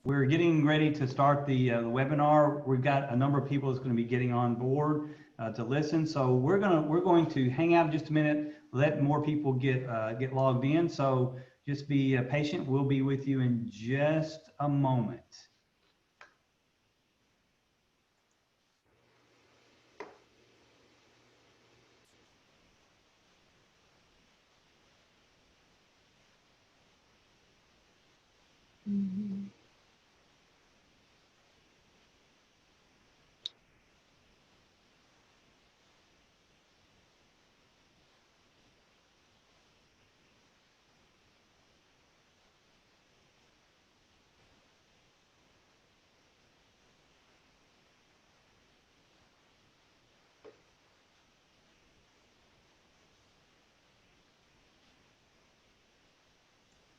We're getting ready to start the webinar. We've got a number of people that's going to be getting on board to listen. So we're going to hang out just a minute, let more people get logged in. So just be patient. We'll be with you in just a moment.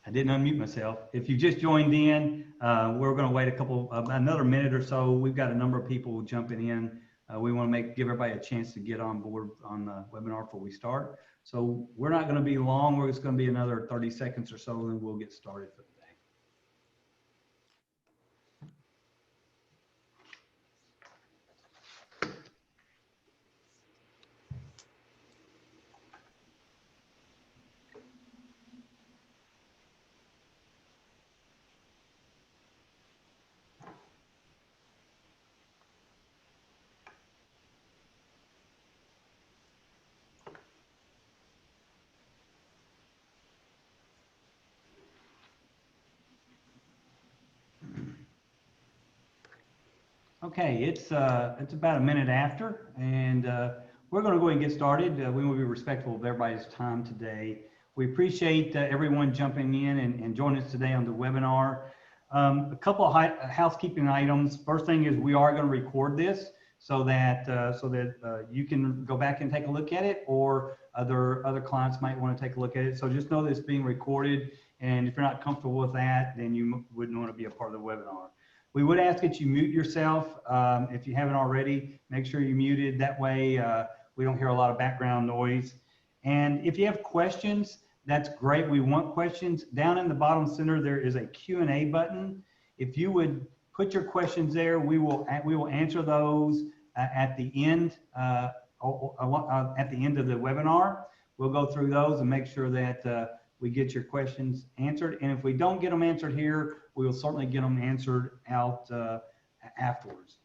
I didn't unmute myself. If you just joined in, we're going to wait another minute or so. We've got a number of people jumping in. We want to give everybody a chance to get on board on the webinar before we start. So we're not going to be long. We're just going to be another 30 seconds or so, and then we'll get started for the day. Okay, it's about a minute after, and we're going to go ahead and get started. We will be respectful of everybody's time today. We appreciate everyone jumping in and joining us today on the webinar. A couple of housekeeping items. First thing is we are going to record this so that you can go back and take a look at it, or other clients might want to take a look at it. So just know that it's being recorded, and if you're not comfortable with that, then you wouldn't want to be a part of the webinar. We would ask that you mute yourself if you haven't already. Make sure you're muted. That way we don't hear a lot of background noise. And if you have questions, that's great. We want questions. Down in the bottom center, there is a Q&A button. If you would put your questions there, we will answer those at the end of the webinar. We'll go through those and make sure that we get your questions answered. And if we don't get them answered here, we will certainly get them answered out afterwards.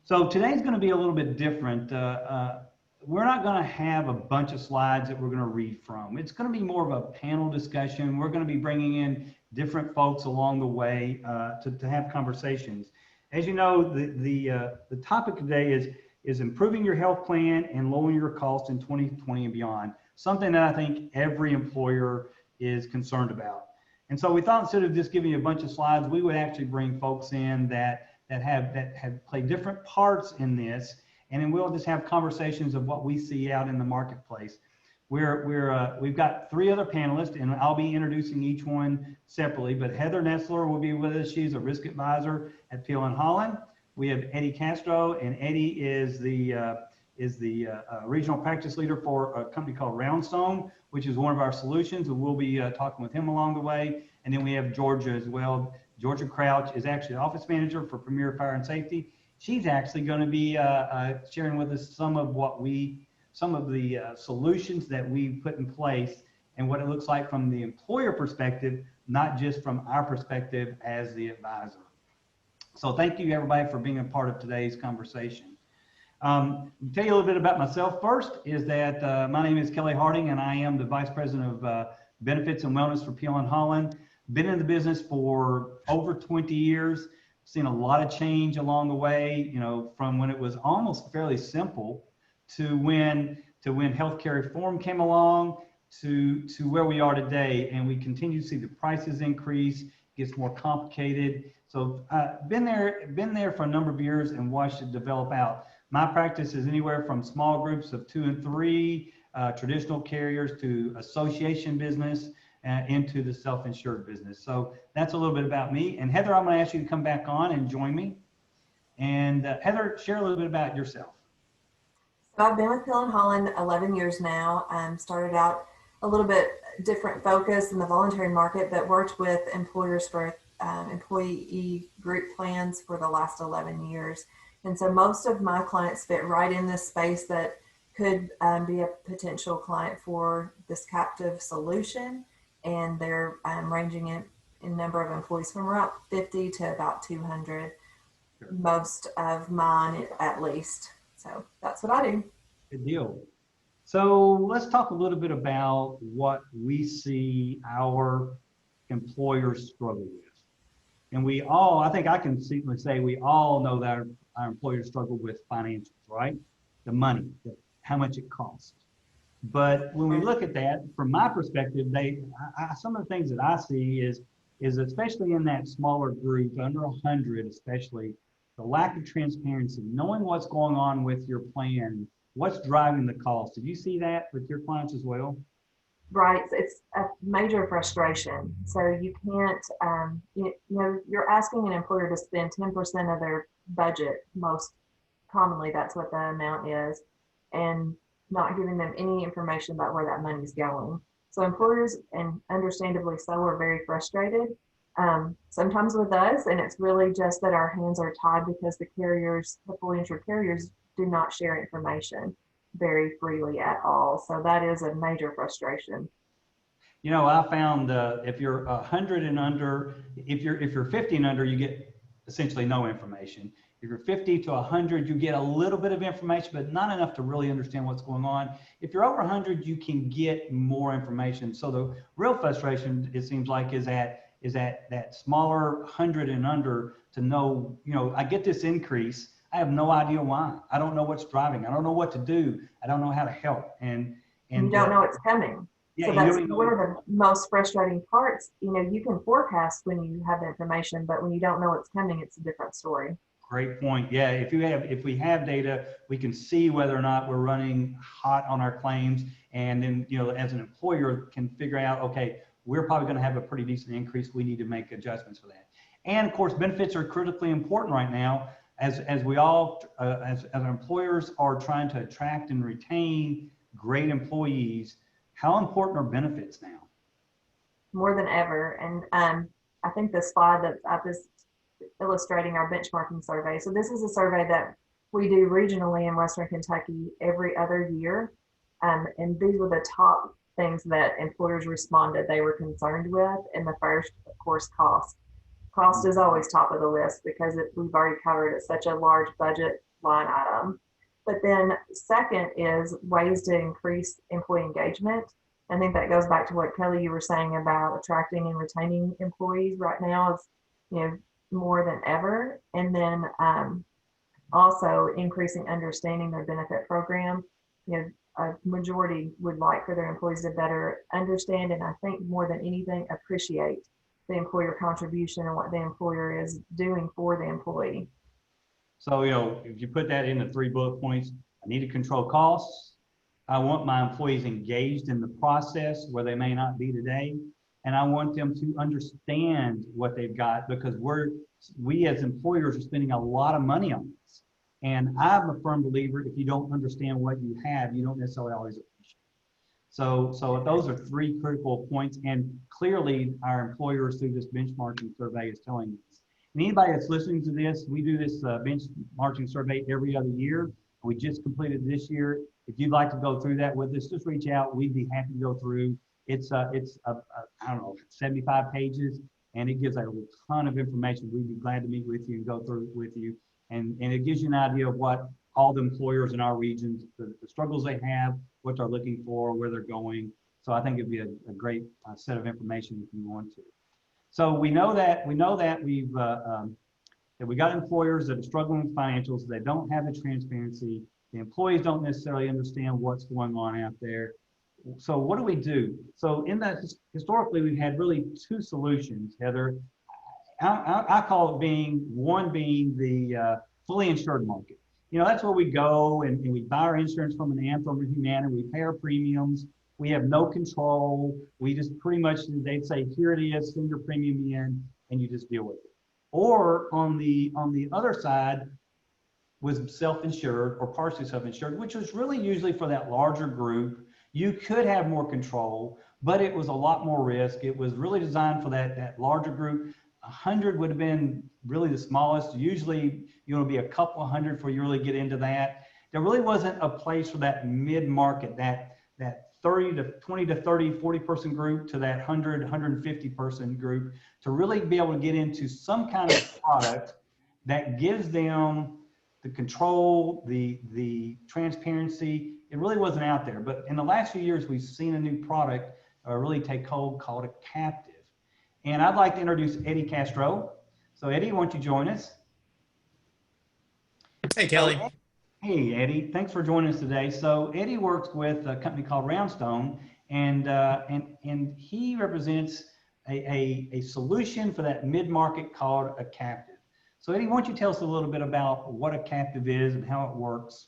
So today's going to be a little bit different. We're not going to have a bunch of slides that we're going to read from. It's going to be more of a panel discussion. We're going to be bringing in different folks along the way to have conversations. As you know, the topic today is improving your health plan and lowering your costs in 2020 and beyond. Something that I think every employer is concerned about. And so we thought instead of just giving you a bunch of slides, we would actually bring folks in that have played different parts in this, and then we'll just have conversations of what we see out in the marketplace. We've got 3 other panelists, and I'll be introducing each one separately, but Heather Nesler will be with us. She's a risk advisor at Holland. We have Eddie Castro, and Eddie is the regional practice leader for a company called Roundstone, which is one of our solutions, and we'll be talking with him along the way. And then we have Georgia as well. Georgia Crouch is actually the office manager for Premier Fire and Safety. She's actually going to be sharing with us some of the solutions that we put in place and what it looks like from the employer perspective, not just from our perspective as the advisor. So thank you everybody for being a part of today's conversation. To tell you a little bit about myself first is that my name is Kelly Harding, and I am the Vice President of Benefits and Wellness for Holland. Been in the business for over 20 years, seen a lot of change along the way, you know, from when it was almost fairly simple to when healthcare reform came along to where we are today, and we continue to see the prices increase, gets more complicated. So been there for a number of years and watched it develop out. My practice is anywhere from small groups of 2 and 3, traditional carriers, to association business, into the self-insured business. So that's a little bit about me. And Heather, I'm going to ask you to come back on and join me. And Heather, share a little bit about yourself. So I've been with Holland 11 years now. Started out a little bit different focus in the voluntary market, but worked with employers for employee group plans for the last 11 years. And so most of my clients fit right in this space that could be a potential client for this captive solution. And they're ranging in number of employees from around 50 to about 200, Sure. most of mine at least. So that's what I do. Good deal. So let's talk a little bit about what we see our employers struggle with. And we all, I think I can certainly say we all know that our employers struggle with financials, right? The money, how much it costs. But when we look at that, from my perspective, some of the things that I see is especially in that smaller group, under 100 especially, the lack of transparency, knowing what's going on with your plan, what's driving the cost. Did you see that with your clients as well? Right. It's a major frustration. So you can't, you're asking an employer to spend 10% of their budget. Most commonly, that's what the amount is, and not giving them any information about where that money is going. So employers, and understandably so, are very frustrated. Sometimes with us, and it's really just that our hands are tied because the fully insured carriers do not share information very freely at all. So that is a major frustration. You know, I found if you're 100 and under, if you're 50 and under, you get essentially no information. If you're 50 to 100, you get a little bit of information, but not enough to really understand what's going on. If you're over 100, you can get more information. So the real frustration, it seems like, is that smaller 100 and under to know, I get this increase. I have no idea why. I don't know what's driving. I don't know what to do. I don't know how to help. And you don't know it's coming. Yeah, so that's one of the most frustrating parts. You can forecast when you have the information, but when you don't know it's coming, it's a different story. Great point. Yeah, if we have data, we can see whether or not we're running hot on our claims, and then as an employer can figure out, okay, we're probably going to have a pretty decent increase. We need to make adjustments for that. And of course, benefits are critically important right now, as we all as employers are trying to attract and retain great employees. How important are benefits now? More than ever. And I think the slide that I was illustrating our benchmarking survey. So this is a survey that we do regionally in Western Kentucky every other year. And these were the top things that employers responded they were concerned with. And the first, of course, cost. Cost is always top of the list because we've already covered it's such a large budget line item. But then second is ways to increase employee engagement. I think that goes back to what Kelly, you were saying about attracting and retaining employees right now is, more than ever. And then also increasing understanding their benefit program. A majority would like for their employees to better understand, and I think more than anything, appreciate the employer contribution and what the employer is doing for the employee. So, if you put that into 3 bullet points, I need to control costs. I want my employees engaged in the process where they may not be today. And I want them to understand what they've got, because we as employers are spending a lot of money on this. And I'm a firm believer, if you don't understand what you have, you don't necessarily always appreciate it. So those are 3 critical points. And clearly our employers through this benchmarking survey is telling us. And anybody that's listening to this, we do this benchmarking survey every other year. We just completed this year. If you'd like to go through that with us, just reach out. We'd be happy to go through. It's I don't know, 75 pages, and it gives a ton of information. We'd be glad to meet with you and go through with you. And it gives you an idea of what all the employers in our regions, the struggles they have, what they're looking for, where they're going. So I think it'd be a great set of information if you want to. So we know that we've that we got employers that are struggling with financials. They don't have the transparency. The employees don't necessarily understand what's going on out there. So what do we do? So in that, historically, we've had really 2 solutions, Heather. I call it one being the fully insured market. That's where we go and we buy our insurance from an Anthem or Humana. We pay our premiums. We have no control. We just pretty much, they'd say, here it is, send your premium in, and you just deal with it. Or on the other side was self-insured or partially self-insured, which was really usually for that larger group. You could have more control, but it was a lot more risk. It was really designed for that larger group. 100 would have been really the smallest. Usually, be a couple of hundred before you really get into that. There really wasn't a place for that mid-market, that 30 to 20 to 30, 40 person group to that 100, 150 person group to really be able to get into some kind of product that gives them the control, the transparency. It really wasn't out there. But in the last few years, we've seen a new product really take hold called a captive. And I'd like to introduce Eddie Castro. So Eddie, why don't you join us? Hey, Kelly. Hey, Eddie, thanks for joining us today. So Eddie works with a company called Roundstone, and he represents a solution for that mid-market called a captive. So Eddie, why don't you tell us a little bit about what a captive is and how it works?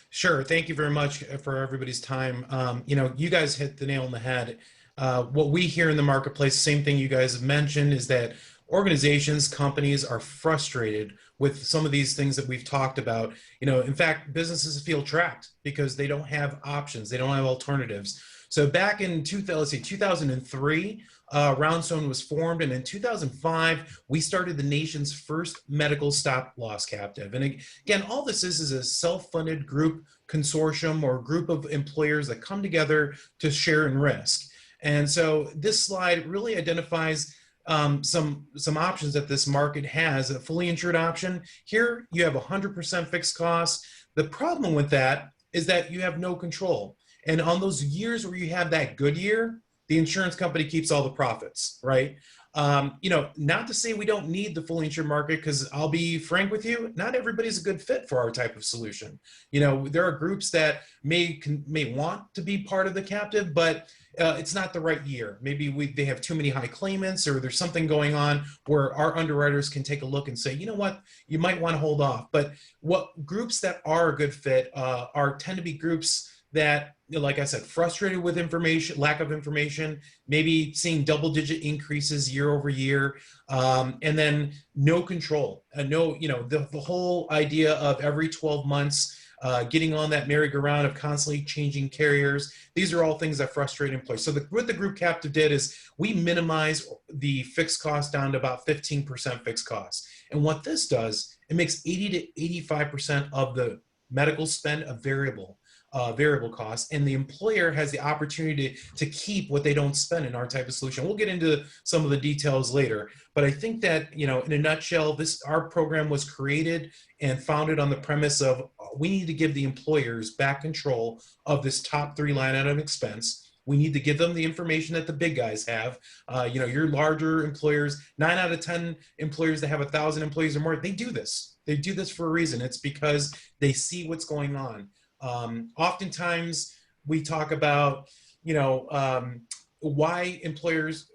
Sure. Thank you very much for everybody's time. You guys hit the nail on the head. What we hear in the marketplace, same thing you guys have mentioned, is that organizations, companies are frustrated with some of these things that we've talked about. In fact, businesses feel trapped because they don't have options. They don't have alternatives. So back in 2003, Roundstone was formed, and in 2005, we started the nation's first medical stop loss captive. And again, all this is a self-funded group consortium or group of employers that come together to share in risk. And so this slide really identifies some options that this market has. A fully insured option. Here you have 100% fixed costs. The problem with that is that you have no control. And on those years where you have that good year, the insurance company keeps all the profits, right? Not to say we don't need the fully insured market, because I'll be frank with you, not everybody's a good fit for our type of solution. There are groups that may want to be part of the captive, but it's not the right year. Maybe they have too many high claimants, or there's something going on where our underwriters can take a look and say, you know what, you might want to hold off. But what groups that are a good fit tend to be groups that, like I said, frustrated with information, lack of information, maybe seeing double-digit increases year over year, and then no control. The whole idea of every 12 months getting on that merry-go-round of constantly changing carriers. These are all things that frustrate employees. So what the group captive did is we minimize the fixed cost down to about 15% fixed costs. And what this does, it makes 80 to 85% of the medical spend a variable costs, and the employer has the opportunity to keep what they don't spend in our type of solution. We'll get into some of the details later, but I think that, in a nutshell, our program was created and founded on the premise of we need to give the employers back control of this top 3 line item expense. We need to give them the information that the big guys have. Your larger employers, 9 out of 10 employers that have 1,000 employees or more, they do this. They do this for a reason. It's because they see what's going on. Oftentimes we talk about, why employers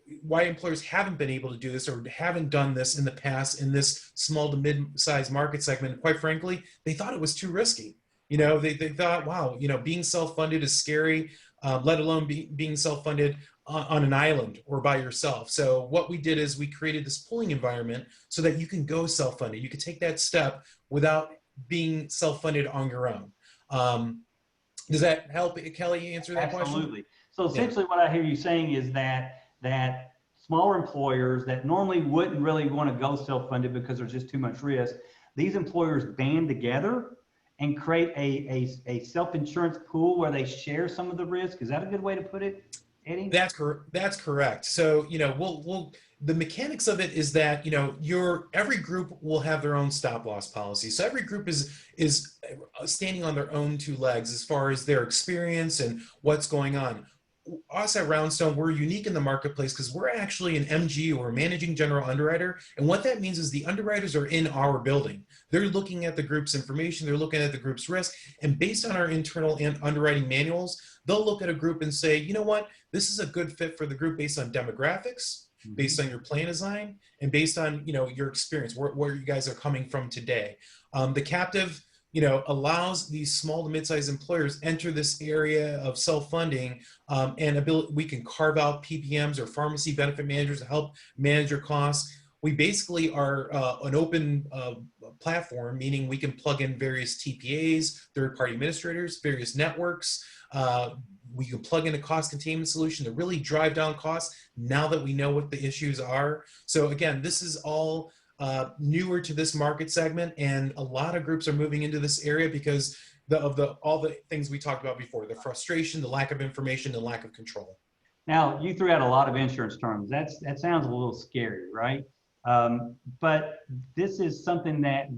haven't been able to do this or haven't done this in the past in this small to mid-sized market segment. Quite frankly, they thought it was too risky. They thought, wow, being self-funded is scary, let alone being self-funded on an island or by yourself. So what we did is we created this pooling environment so that you can go self-funded. You can take that step without being self-funded on your own. Does that help, Kelly, answer that question? Absolutely. So essentially what I hear you saying is that smaller employers that normally wouldn't really want to go self-funded because there's just too much risk, these employers band together and create a self-insurance pool where they share some of the risk. Is that a good way to put it, Eddie? That's correct. So, the mechanics of it is that, every group will have their own stop loss policy. So every group is standing on their own 2 legs as far as their experience and what's going on. Us at Roundstone, we're unique in the marketplace because we're actually an MG or managing general underwriter. And what that means is the underwriters are in our building. They're looking at the group's information. They're looking at the group's risk. And based on our internal underwriting manuals, they'll look at a group and say, you know what, this is a good fit for the group based on demographics, based on your plan design, and based on, your experience, where you guys are coming from today. The captive, allows these small to mid-sized employers enter this area of self-funding, and we can carve out PPMs or pharmacy benefit managers to help manage your costs. We basically are an open platform, meaning we can plug in various TPAs, third-party administrators, various networks, we can plug in a cost containment solution to really drive down costs now that we know what the issues are. So again, this is all newer to this market segment, and a lot of groups are moving into this area because all the things we talked about before, the frustration, the lack of information, the lack of control. Now, you threw out a lot of insurance terms. That sounds a little scary, right? But this is something that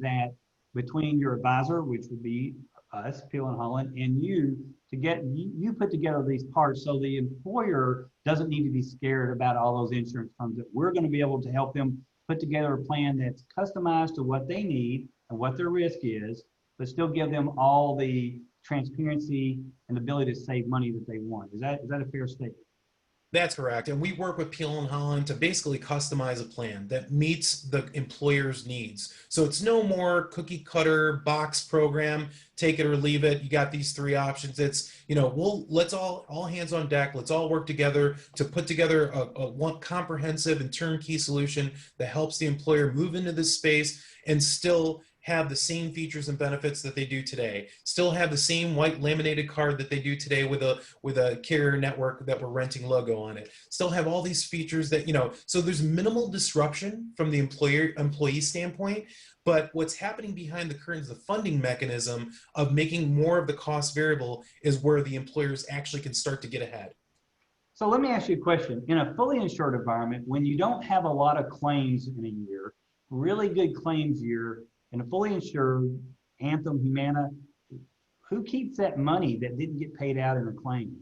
between your advisor, which would be us, Peel and Holland, and you, you put together these parts so the employer doesn't need to be scared about all those insurance terms. That we're going to be able to help them put together a plan that's customized to what they need and what their risk is, but still give them all the transparency and the ability to save money that they want. Is that a fair statement? That's correct. And we work with Peel and Holland to basically customize a plan that meets the employer's needs. So it's no more cookie cutter box program, take it or leave it. You got these three options. It's, let's all hands on deck. Let's all work together to put together a one comprehensive and turnkey solution that helps the employer move into this space and still have the same features and benefits that they do today, still have the same white laminated card that they do today with a carrier network that we're renting logo on it, still have all these features that, so there's minimal disruption from the employee standpoint. But what's happening behind the curtains, the funding mechanism of making more of the cost variable, is where the employers actually can start to get ahead. So let me ask you a question. In a fully insured environment, when you don't have a lot of claims in a year, really good claims year, in a fully insured Anthem, Humana, who keeps that money that didn't get paid out in a claim?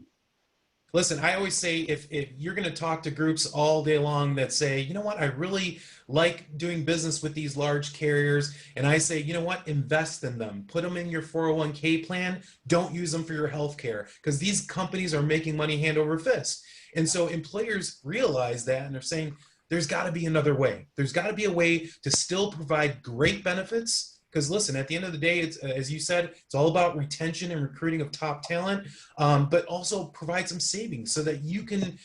Listen, I always say if you're going to talk to groups all day long that say, you know what, I really like doing business with these large carriers, and I say, you know what, invest in them, put them in your 401k plan, don't use them for your health care, because these companies are making money hand over fist. And so employers realize that, and they're saying, there's got to be another way. There's got to be a way to still provide great benefits. Because listen, at the end of the day, it's, as you said, it's all about retention and recruiting of top talent, but also provide some savings so that you can,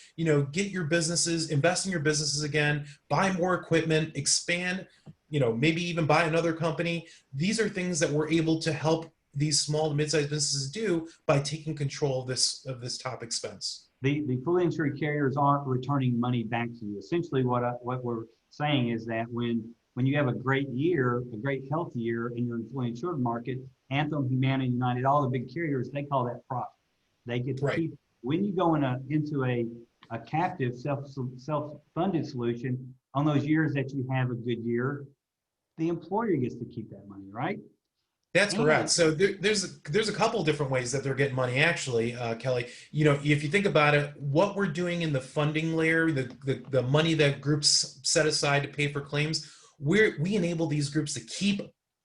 get your businesses, invest in your businesses again, buy more equipment, expand, maybe even buy another company. These are things that we're able to help these small to mid-sized businesses do by taking control of this top expense. The fully insured carriers aren't returning money back to you. Essentially, what we're saying is that when you have a great year, a great health year in your fully insured market, Anthem, Humana, United, all the big carriers, they call that profit. They get to keep. When you go into a captive self-funded solution, on those years that you have a good year, the employer gets to keep that money, right? That's correct. So there's a couple different ways that they're getting money, actually, Kelly. If you think about it, what we're doing in the funding layer, the money that groups set aside to pay for claims, we enable these groups to keep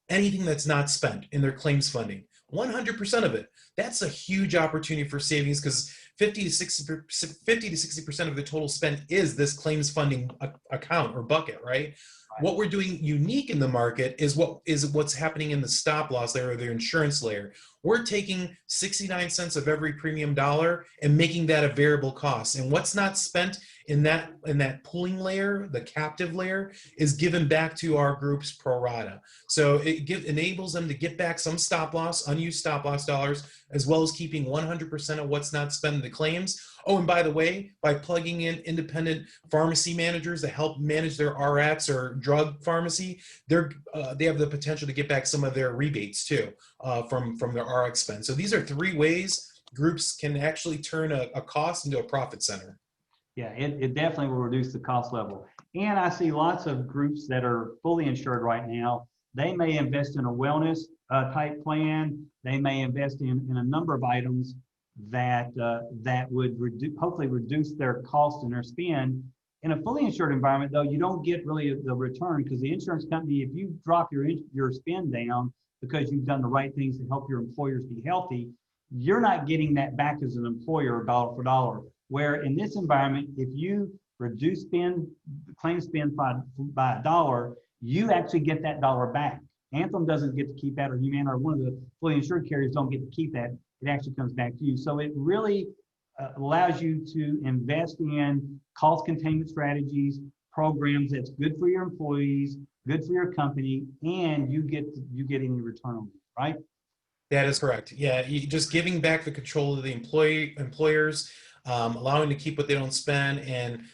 anything that's not spent in their claims funding, 100% of it. That's a huge opportunity for savings, because 50 to 60% of the total spent is this claims funding account or bucket, right? What we're doing unique in the market is what's happening in the stop loss layer or the insurance layer. We're taking 69 cents of every premium dollar and making that a variable cost. And what's not spent in that pooling layer, the captive layer, is given back to our groups pro rata. So it enables them to get back some stop loss, unused stop loss dollars, as well as keeping 100% of what's not spent in the claims. Oh, and by the way, by plugging in independent pharmacy managers to help manage their RX or drug pharmacy, they have the potential to get back some of their rebates too from their RX spend. So these are three ways groups can actually turn a cost into a profit center. Yeah, it definitely will reduce the cost level. And I see lots of groups that are fully insured right now. They may invest in a wellness type plan. They may invest in a number of items that would hopefully reduce their cost and their spend. In a fully insured environment, though, you don't get really the return, because the insurance company, if you drop your spend down because you've done the right things to help your employers be healthy, you're not getting that back as an employer dollar for dollar. Where in this environment, if you reduce claim spend by $1, you actually get that dollar back. Anthem doesn't get to keep that, or Humana, or one of the fully insured carriers don't get to keep that. It actually comes back to you. So it really allows you to invest in cost containment strategies, programs that's good for your employees, good for your company, and you get any return on it, right? That is correct. Yeah, just giving back the control to the employers, allowing to keep what they don't spend, and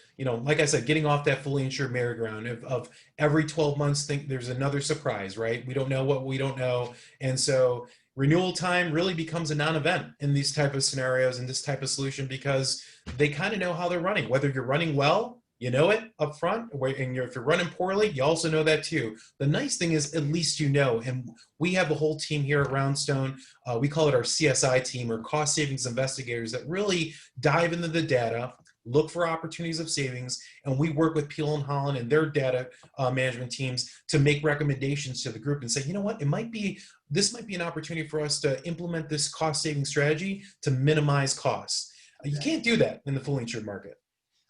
like I said, getting off that fully insured merry-go-round of every 12 months. Think there's another surprise, right? We don't know what we don't know, and so renewal time really becomes a non-event in these type of scenarios and this type of solution because they kind of know how they're running. Whether you're running well, you know it up front, and if you're running poorly, you also know that too. The nice thing is at least you know, and we have a whole team here at Roundstone. We call it our CSI team, or cost savings investigators, that really dive into the data, look for opportunities of savings, and we work with Peel and Holland and their data management teams to make recommendations to the group and say, you know what, this might be an opportunity for us to implement this cost saving strategy to minimize costs. You can't do that in the fully insured market.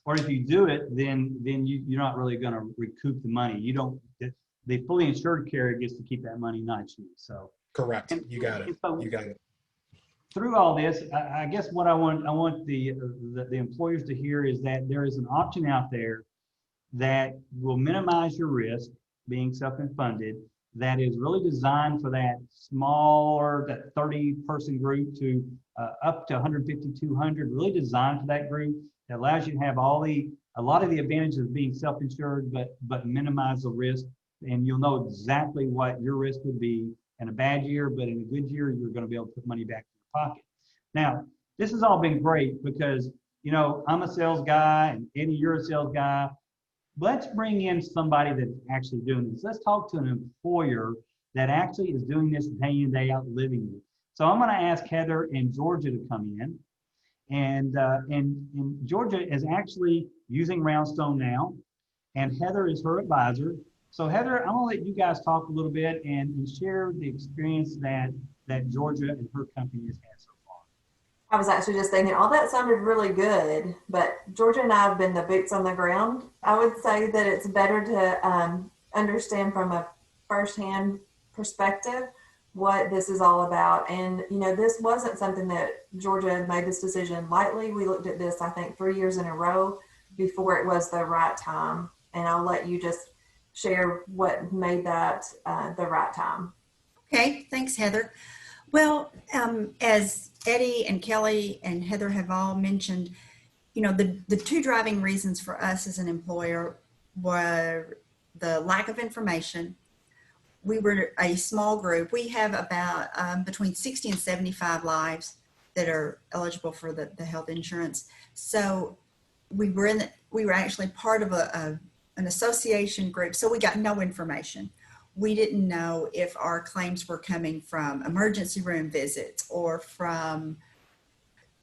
Or if you do it, then you're not really going to recoup the money. You don't. The fully insured carrier gets to keep that money, not you. So correct. You got it. So you got it. Through all this, I guess what I want the employers to hear is that there is an option out there that will minimize your risk, being self-funded, that is really designed for that smaller, that 30-person group to up to 150, 200, really designed for that group. That allows you to have a lot of the advantages of being self-insured, but minimize the risk. And you'll know exactly what your risk would be in a bad year, but in a good year, you're going to be able to put money back in your pocket. Now, this has all been great because, I'm a sales guy and Eddie, you're a sales guy. Let's bring in somebody that's actually doing this. Let's talk to an employer that actually is doing this day in, day out, living it. So I'm going to ask Heather and Georgia to come in. And Georgia is actually using Roundstone now, and Heather is her advisor. So Heather, I'm gonna let you guys talk a little bit and share the experience that Georgia and her company has had so far. I was actually just thinking, all that sounded really good, but Georgia and I have been the boots on the ground. I would say that it's better to understand from a firsthand perspective what this is all about. And, this wasn't something that Georgia had made this decision lightly. We looked at this, I think, 3 years in a row before it was the right time. And I'll let you just share what made that the right time. Okay, thanks, Heather. Well, as Eddie and Kelly and Heather have all mentioned, the two driving reasons for us as an employer were the lack of information. We were a small group. We have about between 60 and 75 lives that are eligible for the health insurance. So we were actually part of an association group. So we got no information. We didn't know if our claims were coming from emergency room visits or from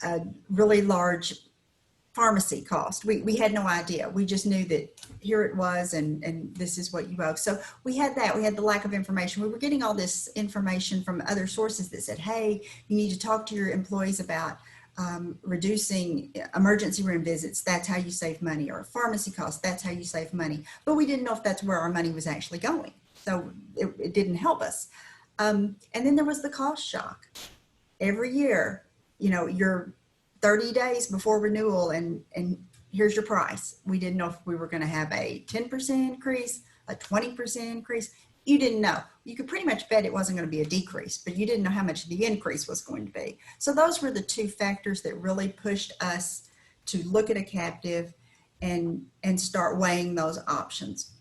a really large pharmacy cost. We had no idea. We just knew that here it was and this is what you owe. So we had that. We had the lack of information. We were getting all this information from other sources that said, hey, you need to talk to your employees about reducing emergency room visits. That's how you save money. Or pharmacy costs. That's how you save money. But we didn't know if that's where our money was actually going. So it didn't help us. And then there was the cost shock. Every year, you're 30 days before renewal and here's your price. We didn't know if we were going to have a 10% increase, a 20% increase. You didn't know. You could pretty much bet it wasn't going to be a decrease, but you didn't know how much the increase was going to be. So those were the two factors that really pushed us to look at a captive and start weighing those options.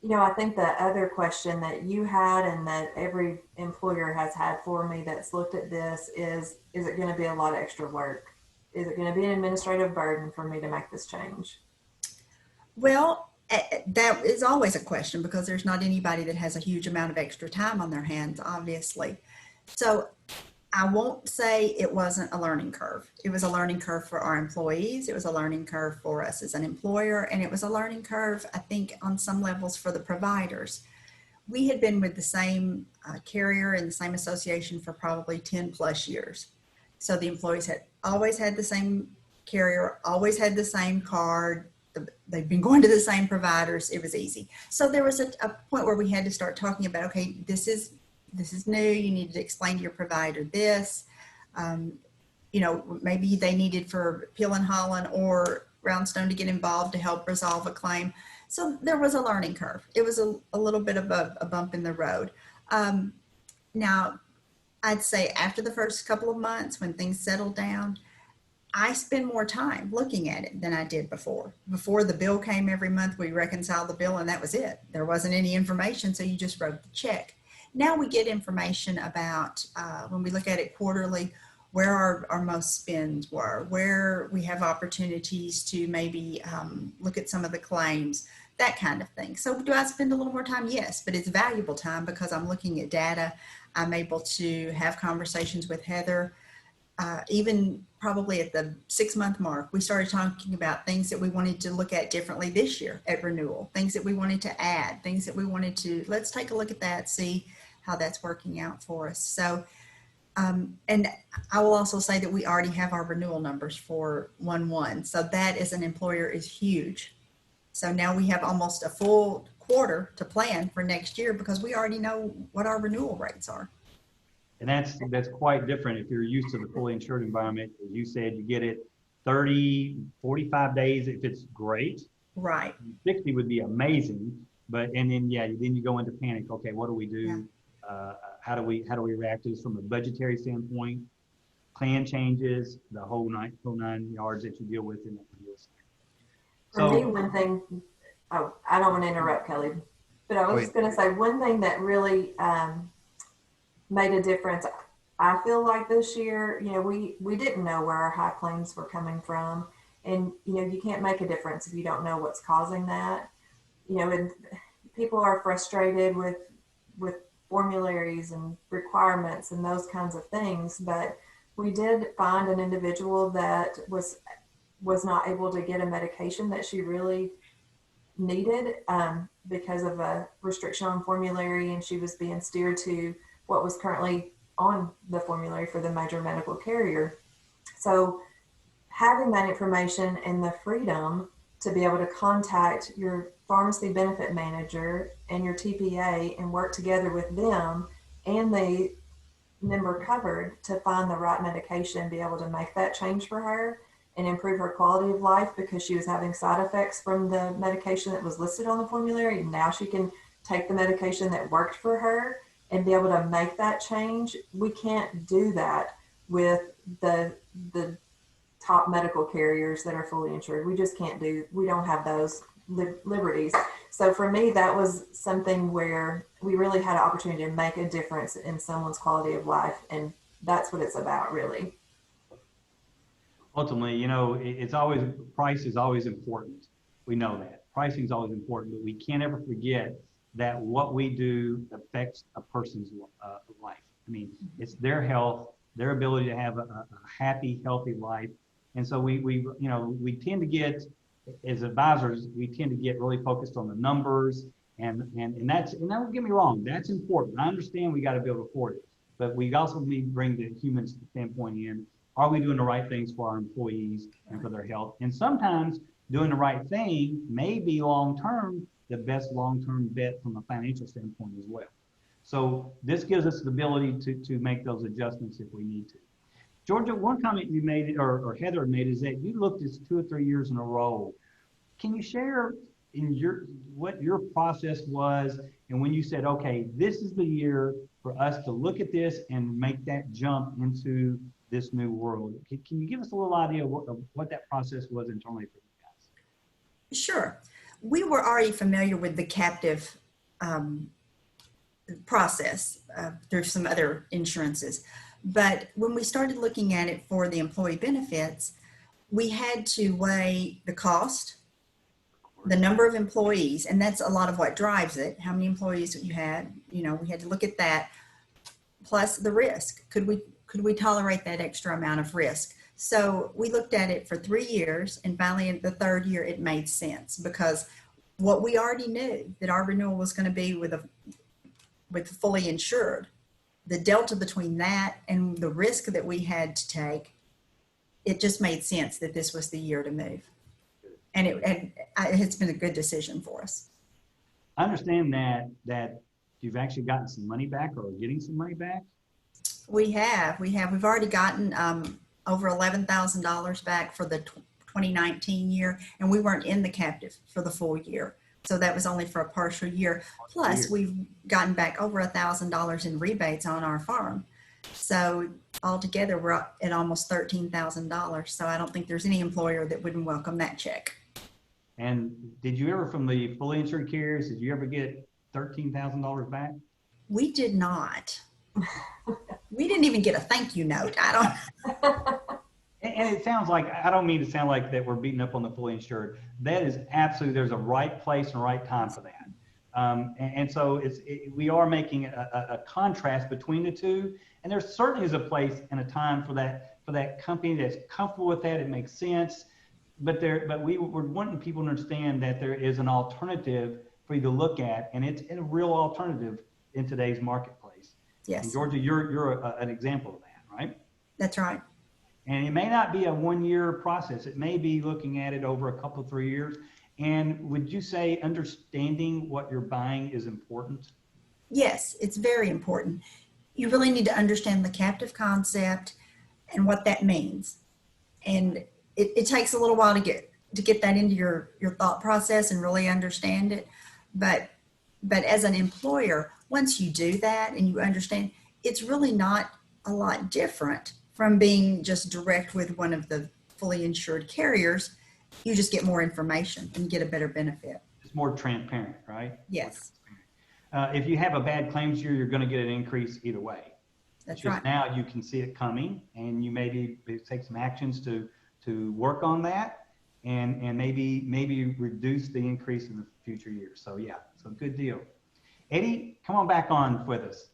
I think the other question that you had and that every employer has had for me that's looked at this is it going to be a lot of extra work? Is it going to be an administrative burden for me to make this change? Well, that is always a question because there's not anybody that has a huge amount of extra time on their hands, obviously. So I won't say it wasn't a learning curve. It was a learning curve for our employees. It was a learning curve for us as an employer. And it was a learning curve, I think, on some levels for the providers. We had been with the same carrier and the same association for probably 10 plus years. So the employees had always had the same carrier, always had the same card. They've been going to the same providers. It was easy. So there was a point where we had to start talking about, okay, this is new. You need to explain to your provider this. Maybe they needed for Peel and Holland or Roundstone to get involved to help resolve a claim. So there was a learning curve. It was a little bit of a bump in the road. Now, I'd say after the first couple of months, when things settle down, I spend more time looking at it than I did before. Before the bill came every month, we reconciled the bill and that was it. There wasn't any information, so you just wrote the check. Now we get information about, when we look at it quarterly, where our most spends were, where we have opportunities to maybe look at some of the claims, that kind of thing. So do I spend a little more time? Yes, but it's valuable time because I'm looking at data. I'm able to have conversations with Heather. Even probably at the 6-month mark, we started talking about things that we wanted to look at differently this year at renewal, things that we wanted to add, things that we wanted to, let's take a look at that, see how that's working out for us. So, and I will also say that we already have our renewal numbers for 1/1. So that as an employer is huge. So now we have almost a full quarter to plan for next year because we already know what our renewal rates are. And that's quite different if you're used to the fully insured environment. As you said, you get it 30, 45 days if it's great. Right. 60 would be amazing. But, and then, yeah, then you go into panic. Okay, what do we do? Yeah. How do we react to this from a budgetary standpoint? Plan changes, the whole nine yards that you deal with in that deal. For me, one thing, oh, I don't want to interrupt Kelly, but I was just going to say one thing that really made a difference. I feel like this year, you know, we didn't know where our high claims were coming from. And, you know, you can't make a difference if you don't know what's causing that. You know, and people are frustrated with formularies and requirements and those kinds of things. But we did find an individual that was not able to get a medication that she really needed because of a restriction on formulary, and she was being steered to what was currently on the formulary for the major medical carrier. So having that information and the freedom to be able to contact your pharmacy benefit manager and your TPA and work together with them and the member covered to find the right medication, be able to make that change for her and improve her quality of life because she was having side effects from the medication that was listed on the formulary. Now she can take the medication that worked for her and be able to make that change. We can't do that with the top medical carriers that are fully insured. We just can't we don't have those liberties. So for me, that was something where we really had an opportunity to make a difference in someone's quality of life. And that's what it's about, really. Ultimately, you know, it's always, price is always important. We know that. Pricing is always important, but we can't ever forget that what we do affects a person's life. I mean, it's their health, their ability to have a happy, healthy life. And so we tend to get, as advisors, we tend to get really focused on the numbers, and don't get me wrong, that's important. I understand we got to be able to afford it, but we also need to bring the human standpoint in. Are we doing the right things for our employees and for their health? And sometimes doing the right thing may be long-term the best long-term bet from a financial standpoint as well. So this gives us the ability to make those adjustments if we need to. Georgia, one comment you made, or Heather made, is that you looked at 2 or 3 years in a row. Can you share what your process was, and when you said, okay, this is the year for us to look at this and make that jump into this new world? Can you give us a little idea of what that process was internally for you guys? Sure. We were already familiar with the captive process through some other insurances. But when we started looking at it for the employee benefits, we had to weigh the cost, the number of employees, and that's a lot of what drives it. How many employees you had, you know, we had to look at that, plus the risk. Could we tolerate that extra amount of risk? So we looked at it for 3 years, and finally in the 3rd year, it made sense because what we already knew that our renewal was going to be with fully insured, the delta between that and the risk that we had to take, it just made sense that this was the year to move. And it's been a good decision for us. I understand that you've actually gotten some money back or are getting some money back. We've already gotten over $11,000 back for the 2019 year, and we weren't in the captive for the full year. So that was only for a partial year. Plus, we've gotten back over $1,000 in rebates on our farm. So altogether, we're up at almost $13,000. So I don't think there's any employer that wouldn't welcome that check. And did you ever, from the fully insured carriers, did you ever get $13,000 back? We did not. We didn't even get a thank you note. I don't. And it sounds like, I don't mean to sound like that we're beating up on the fully insured. That is absolutely, there's a right place and a right time for that. And so we are making a contrast between the two. And there certainly is a place and a time for that company that's comfortable with that. It makes sense. But we're wanting people to understand that there is an alternative for you to look at, and it's a real alternative in today's marketplace. Yes. And Georgia, you're an example of that, right? That's right. And it may not be a 1-year process. It may be looking at it over a couple, 3 years. And would you say understanding what you're buying is important? Yes, it's very important. You really need to understand the captive concept and what that means. And it takes a little while to get that into your thought process and really understand it. But as an employer, once you do that and you understand, it's really not a lot different from being just direct with one of the fully insured carriers. You just get more information and get a better benefit. It's more transparent, right? Yes. If you have a bad claims year, you're going to get an increase either way. That's Just right. now you can see it coming, and you maybe take some actions to work on that, and maybe reduce the increase in the future years. So yeah, so good deal. Eddie, come on back on with us.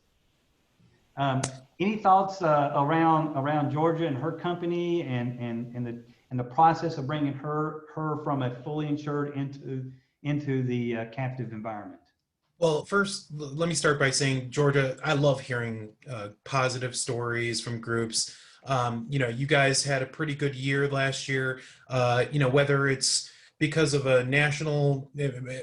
Any thoughts around Georgia and her company and the process of bringing her from a fully insured into the captive environment? Well, first, let me start by saying, Georgia, I love hearing positive stories from groups. You guys had a pretty good year last year, whether it's because of a national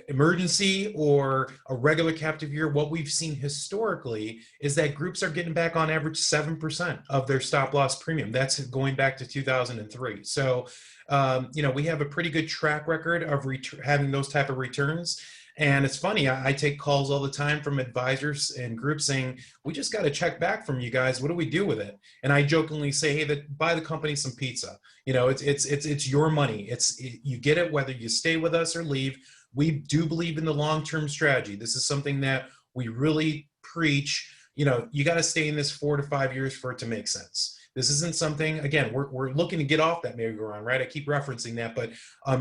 emergency or a regular captive year. What we've seen historically is that groups are getting back on average 7% of their stop loss premium. That's going back to 2003. So, we have a pretty good track record of having those type of returns. And it's funny, I take calls all the time from advisors and groups saying, we just got a check back from you guys. What do we do with it? And I jokingly say, hey, buy the company some pizza. It's your money. You get it whether you stay with us or leave. We do believe in the long-term strategy. This is something that we really preach. You got to stay in this 4 to 5 years for it to make sense. This isn't something, again, we're looking to get off that merry-go-round, right? I keep referencing that, but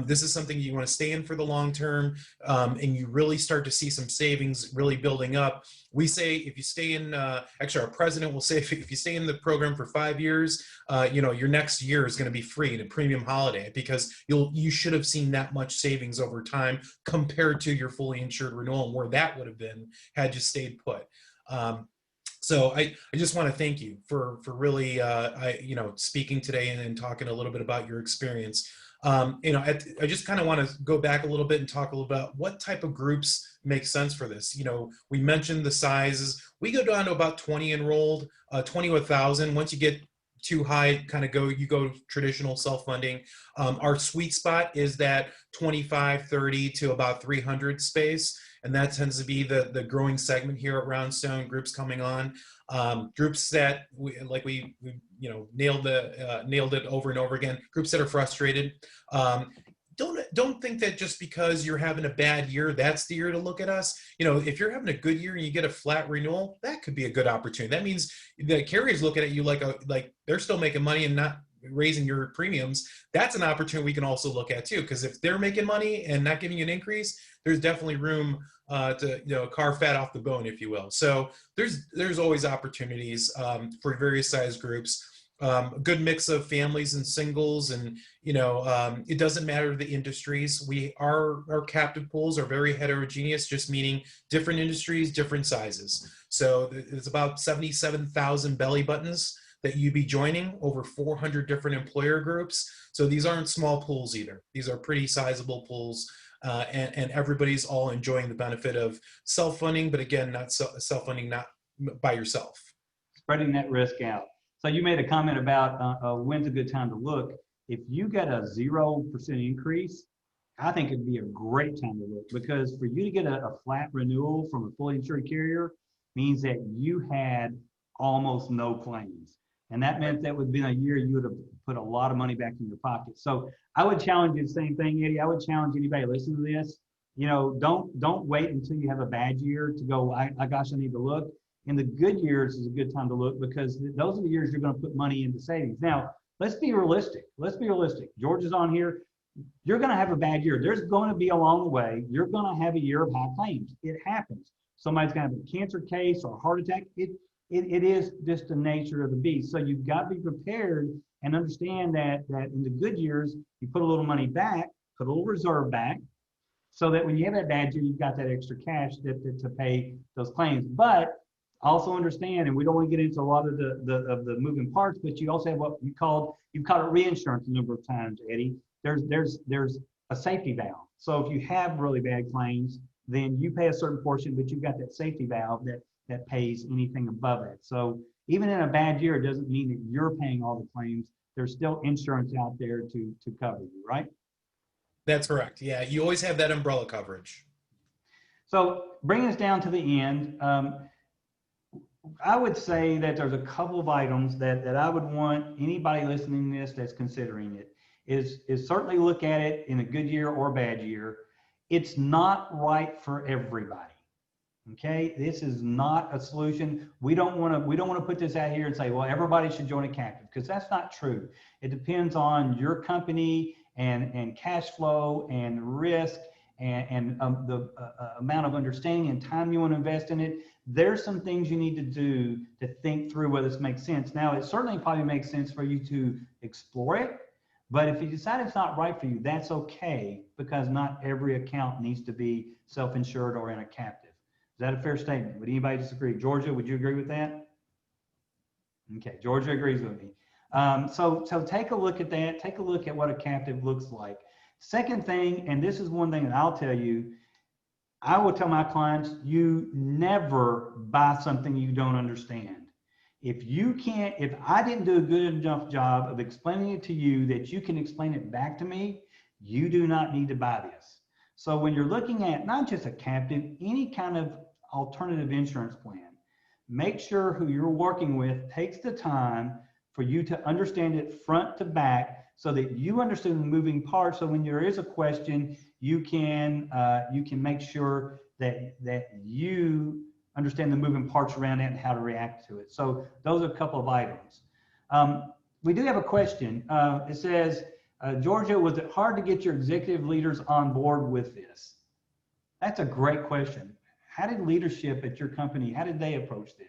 this is something you want to stay in for the long term, and you really start to see some savings really building up. We say if you stay in, actually our president will say if you stay in the program for 5 years, your next year is going to be free and a premium holiday, because you should have seen that much savings over time compared to your fully insured renewal and where that would have been had you stayed put. So I just want to thank you for really speaking today and talking a little bit about your experience. I just kind of want to go back a little bit and talk a little about what type of groups make sense for this. We mentioned the sizes. We go down to about 20 enrolled, 20 to 1,000. Once you get too high, you go traditional self-funding. Our sweet spot is that 25, 30 to about 300 space. And that tends to be the growing segment here at Roundstone. Groups coming on, groups that we nailed it over and over again. Groups that are frustrated. Don't think that just because you're having a bad year, that's the year to look at us. If you're having a good year and you get a flat renewal, that could be a good opportunity. That means the carrier's looking at you like they're still making money and not raising your premiums. That's an opportunity we can also look at too, because if they're making money and not giving you an increase, there's definitely room to carve fat off the bone, if you will. So there's always opportunities for various size groups. A good mix of families and singles, and it doesn't matter the industries. Our captive pools are very heterogeneous, just meaning different industries, different sizes. So it's about 77,000 belly buttons that you'd be joining, over 400 different employer groups. So these aren't small pools either. These are pretty sizable pools, and everybody's all enjoying the benefit of self-funding, but again, not self-funding, not by yourself. Spreading that risk out. So you made a comment about when's a good time to look. If you get a 0% increase, I think it'd be a great time to look, because for you to get a flat renewal from a fully insured carrier means that you had almost no claims. And that meant that within a year, you would have put a lot of money back in your pocket. So I would challenge you the same thing, Eddie. I would challenge anybody listening to this. You know, don't wait until you have a bad year to go, gosh, I need to look. In the good years is a good time to look, because those are the years you're going to put money into savings. Now, let's be realistic. Let's be realistic. George is on here. You're going to have a bad year. There's going to be along the way, you're going to have a year of high claims. It happens. Somebody's going to have a cancer case or a heart attack. It is just the nature of the beast. So you've got to be prepared and understand that in the good years, you put a little money back, put a little reserve back, so that when you have that bad year, you've got that extra cash to pay those claims. But also understand, and we don't want to get into a lot of the moving parts, but you also have what you've called it reinsurance a number of times, Eddie. There's a safety valve. So if you have really bad claims, then you pay a certain portion, but you've got that safety valve that pays anything above it. So even in a bad year, it doesn't mean that you're paying all the claims. There's still insurance out there to cover you, right? That's correct. Yeah, you always have that umbrella coverage. So bringing us down to the end, I would say that there's a couple of items that I would want anybody listening to this that's considering it is certainly look at it in a good year or a bad year. It's not right for everybody. Okay, this is not a solution. We don't want to put this out here and say, well, everybody should join a captive, because that's not true. It depends on your company and cash flow and risk and the amount of understanding and time you want to invest in it. There's some things you need to do to think through whether this makes sense. Now, it certainly probably makes sense for you to explore it, but if you decide it's not right for you, that's okay, because not every account needs to be self-insured or in a captive. Is that a fair statement? Would anybody disagree? Georgia, would you agree with that? Okay, Georgia agrees with me. So take a look at that. Take a look at what a captive looks like. Second thing, and this is one thing that I'll tell you, I will tell my clients, you never buy something you don't understand. If I didn't do a good enough job of explaining it to you that you can explain it back to me, you do not need to buy this. So when you're looking at not just a captive, any kind of alternative insurance plan, make sure who you're working with takes the time for you to understand it front to back, so that you understand the moving parts. So when there is a question, you can make sure that you understand the moving parts around it and how to react to it. So those are a couple of items. We do have a question. It says, Georgia, was it hard to get your executive leaders on board with this? That's a great question. How did leadership at your company, how did they approach this?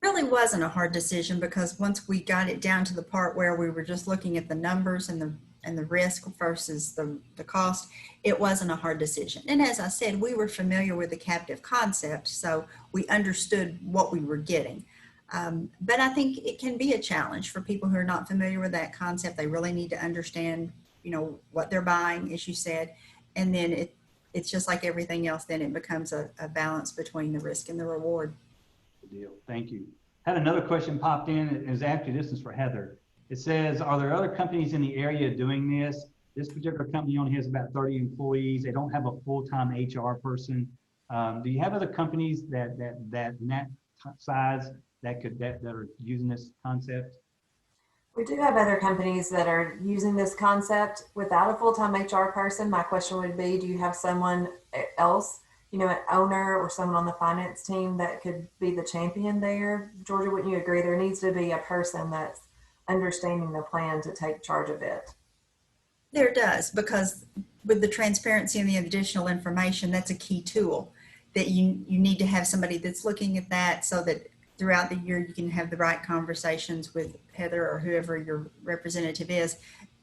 Really wasn't a hard decision, because once we got it down to the part where we were just looking at the numbers and the risk versus the cost, it wasn't a hard decision. And as I said, we were familiar with the captive concept, so we understood what we were getting. But I think it can be a challenge for people who are not familiar with that concept. They really need to understand, what they're buying, as you said, and then it's just like everything else. Then it becomes a balance between the risk and the reward. Good deal. Thank you. Had another question popped in. It is actually, this is for Heather. It says, are there other companies in the area doing this? This particular company only has about 30 employees. They don't have a full-time HR person. Do you have other companies that size that are using this concept? We do have other companies that are using this concept without a full-time HR person. My question would be, do you have someone else, an owner or someone on the finance team that could be the champion there? Georgia, wouldn't you agree? There needs to be a person that's understanding the plan to take charge of it. There does, because with the transparency and the additional information, that's a key tool that you need to have somebody that's looking at that, so that throughout the year you can have the right conversations with Heather or whoever your representative is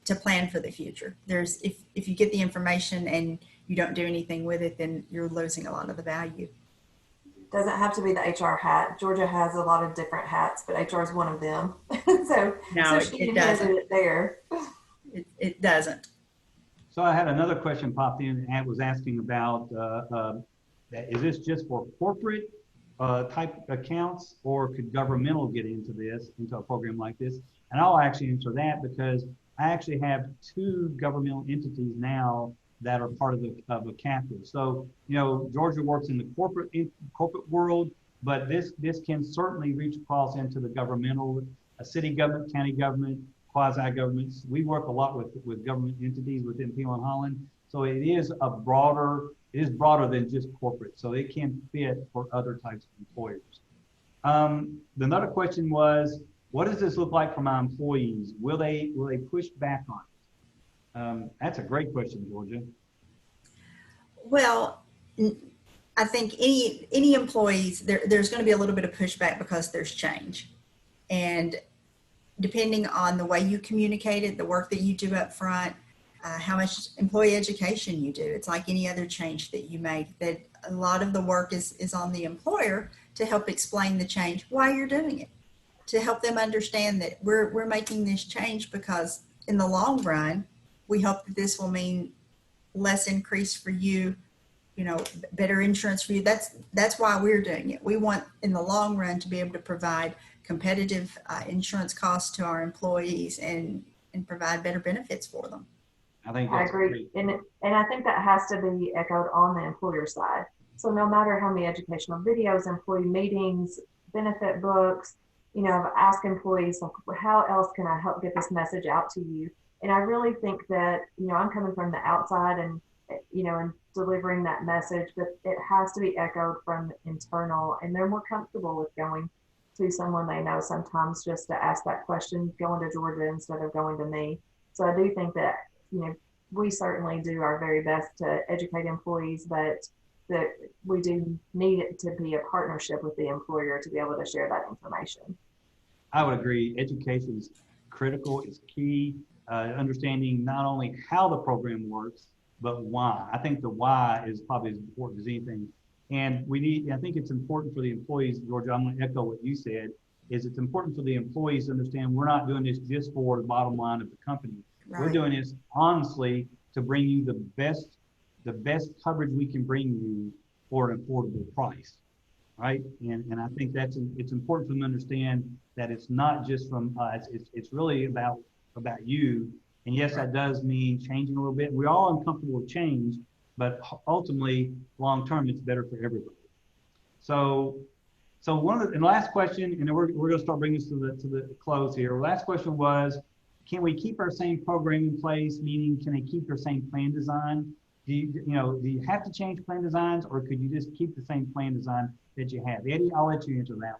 to plan for the future. If you get the information and you don't do anything with it, then you're losing a lot of the value. Doesn't have to be the HR hat. Georgia has a lot of different hats, but HR is one of them. so it doesn't. It there. It doesn't. So I had another question popped in and was asking about, is this just for corporate type accounts, or could governmental get into a program like this? And I'll actually answer that, because I actually have 2 governmental entities now that are part of a captive. So, Georgia works in the corporate world. but this can certainly reach across into the governmental, city government, county government, quasi governments. We work a lot with government entities within Peel and Holland, so it is broader than just corporate, so it can fit for other types of employers. Another question was, what does this look like for my employees? Will they push back on it? That's a great question, Georgia. Well, I think any employees, there's going to be a little bit of pushback because there's change. And depending on the way you communicate it, the work that you do up front, how much employee education you do, it's like any other change that you make, that a lot of the work is on the employer to help explain the change, why you're doing it, to help them understand that we're making this change because in the long run, we hope that this will mean less increase for you, better insurance for you. That's why we're doing it. We want in the long run to be able to provide competitive insurance costs to our employees and provide better benefits for them. I agree. And I think that has to be echoed on the employer side. So no matter how many educational videos, employee meetings, benefit books, I've asked employees, like, how else can I help get this message out to you? And I really think that, I'm coming from the outside and, and delivering that message, but it has to be echoed from internal, and they're more comfortable with going to someone they know sometimes just to ask that question, going to Georgia instead of going to me. So I do think that, we certainly do our very best to educate employees, but that we do need it to be a partnership with the employer to be able to share that information. I would agree. Education is critical, it's key. Understanding not only how the program works, but why. I think the why is probably as important as anything. And I think it's important for the employees, Georgia, I'm going to echo what you said, is it's important for the employees to understand we're not doing this just for the bottom line of the company. Right. We're doing this honestly to bring you the best coverage we can bring you for an affordable price, right? And I think it's important for them to understand that it's not just from us, it's really about you. And yes, that does mean changing a little bit. We're all uncomfortable with change, but ultimately, long term, it's better for everybody. So the last question, and then we're going to start bringing this to the close here. Last question was, can we keep our same program in place? Meaning, can they keep their same plan design? Do you have to change plan designs, or could you just keep the same plan design that you have? Eddie, I'll let you answer that.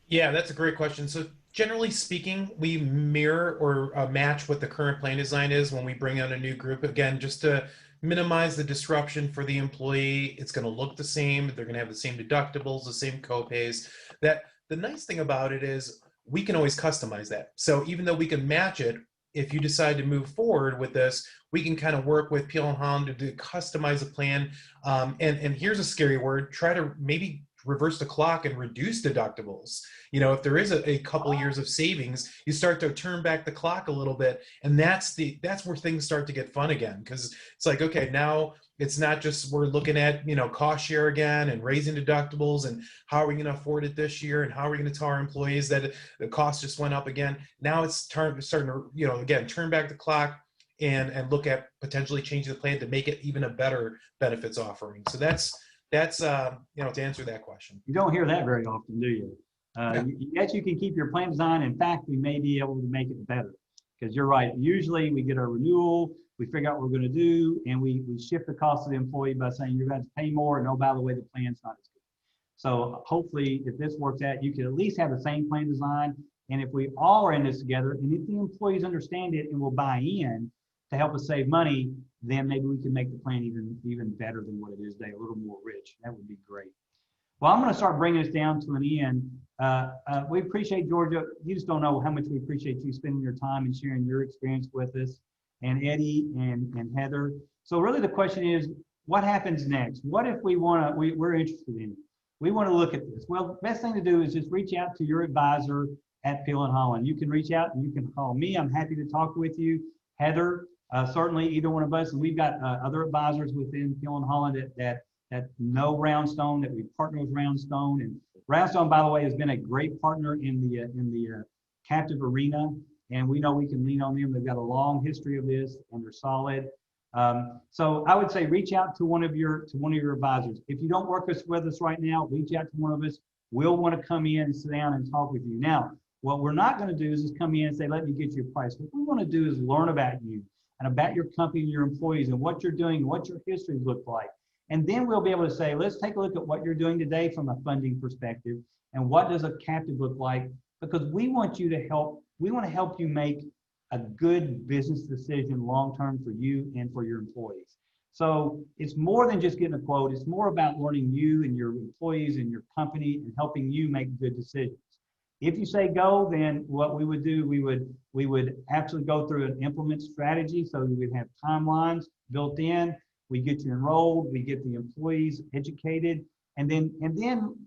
Yeah, that's a great question. So generally speaking, we mirror or match what the current plan design is when we bring on a new group. Again, just to minimize the disruption for the employee. It's going to look the same. They're going to have the same deductibles, the same copays. The nice thing about it is we can always customize that. So even though we can match it, if you decide to move forward with this, we can kind of work with Peel and Holland to customize a plan. And here's a scary word, try to maybe reverse the clock and reduce deductibles. If there is a couple of years of savings, you start to turn back the clock a little bit. And that's where things start to get fun again. Because it's like, okay, now it's not just we're looking at, cost share again and raising deductibles and how are we going to afford it this year and how are we going to tell our employees that the cost just went up again. Now it's starting to, again, turn back the clock and look at potentially changing the plan to make it even a better benefits offering. So that's to answer that question. You don't hear that very often, do you? Yes, you can keep your plan design. In fact, we may be able to make it better, because you're right. Usually we get our renewal, we figure out what we're going to do, and we shift the cost of the employee by saying you're going to pay more, and oh, by the way, the plan's not as good. So hopefully, if this works out, you can at least have the same plan design. And if we all are in this together, and if the employees understand it and will buy in to help us save money, then maybe we can make the plan even better than what it is today, a little more rich. That would be great. Well, I'm going to start bringing us down to an end. We appreciate, Georgia. You just don't know how much we appreciate you spending your time and sharing your experience with us, and Eddie and Heather. So really the question is, what happens next? What if we're interested in it? We want to look at this. Well, the best thing to do is just reach out to your advisor at Peel and Holland. You can reach out and you can call me. I'm happy to talk with you. Heather, certainly either one of us. And we've got other advisors within Peel and Holland that know Roundstone, that we partner with Roundstone. And Roundstone, by the way, has been a great partner in the captive arena. And we know we can lean on them. They've got a long history of this and they're solid. So I would say reach out to one of your advisors. If you don't work with us right now, reach out to one of us. We'll want to come in and sit down and talk with you. Now, what we're not going to do is just come in and say, let me get you a price. What we want to do is learn about you and about your company and your employees and what you're doing, and what your histories look like. And then we'll be able to say, let's take a look at what you're doing today from a funding perspective, and what does a captive look like? Because we want you to help, we want to help you make a good business decision long-term for you and for your employees. So it's more than just getting a quote. It's more about learning you and your employees and your company and helping you make good decisions. If you say go, then what we would do, we would actually go through an implement strategy. So we would have timelines built in. We get you enrolled. We get the employees educated, and then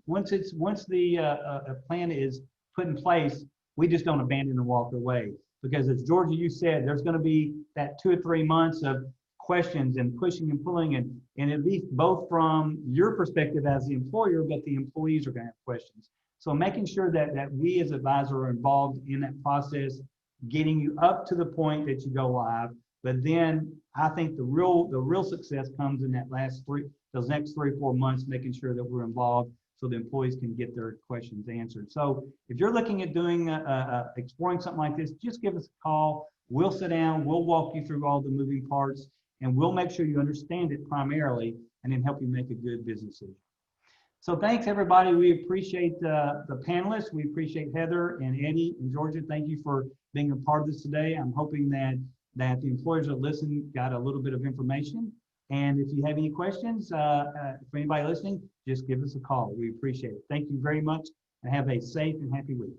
once the plan is put in place, we just don't abandon and walk away. Because as Georgia, you said, there's going to be that 2 or 3 months of questions and pushing and pulling, and at least both from your perspective as the employer, but the employees are going to have questions. So making sure that we as advisors are involved in that process, getting you up to the point that you go live. But then I think the real success comes in those next 3 or 4 months, making sure that we're involved so the employees can get their questions answered. So if you're looking at doing exploring something like this, just give us a call. We'll sit down, we'll walk you through all the moving parts, and we'll make sure you understand it primarily, and then help you make a good business decision. So thanks, everybody. We appreciate the panelists. We appreciate Heather and Eddie and Georgia. Thank you for being a part of this today. I'm hoping that the employers that listen got a little bit of information. And if you have any questions, for anybody listening, just give us a call. We appreciate it. Thank you very much, and have a safe and happy week.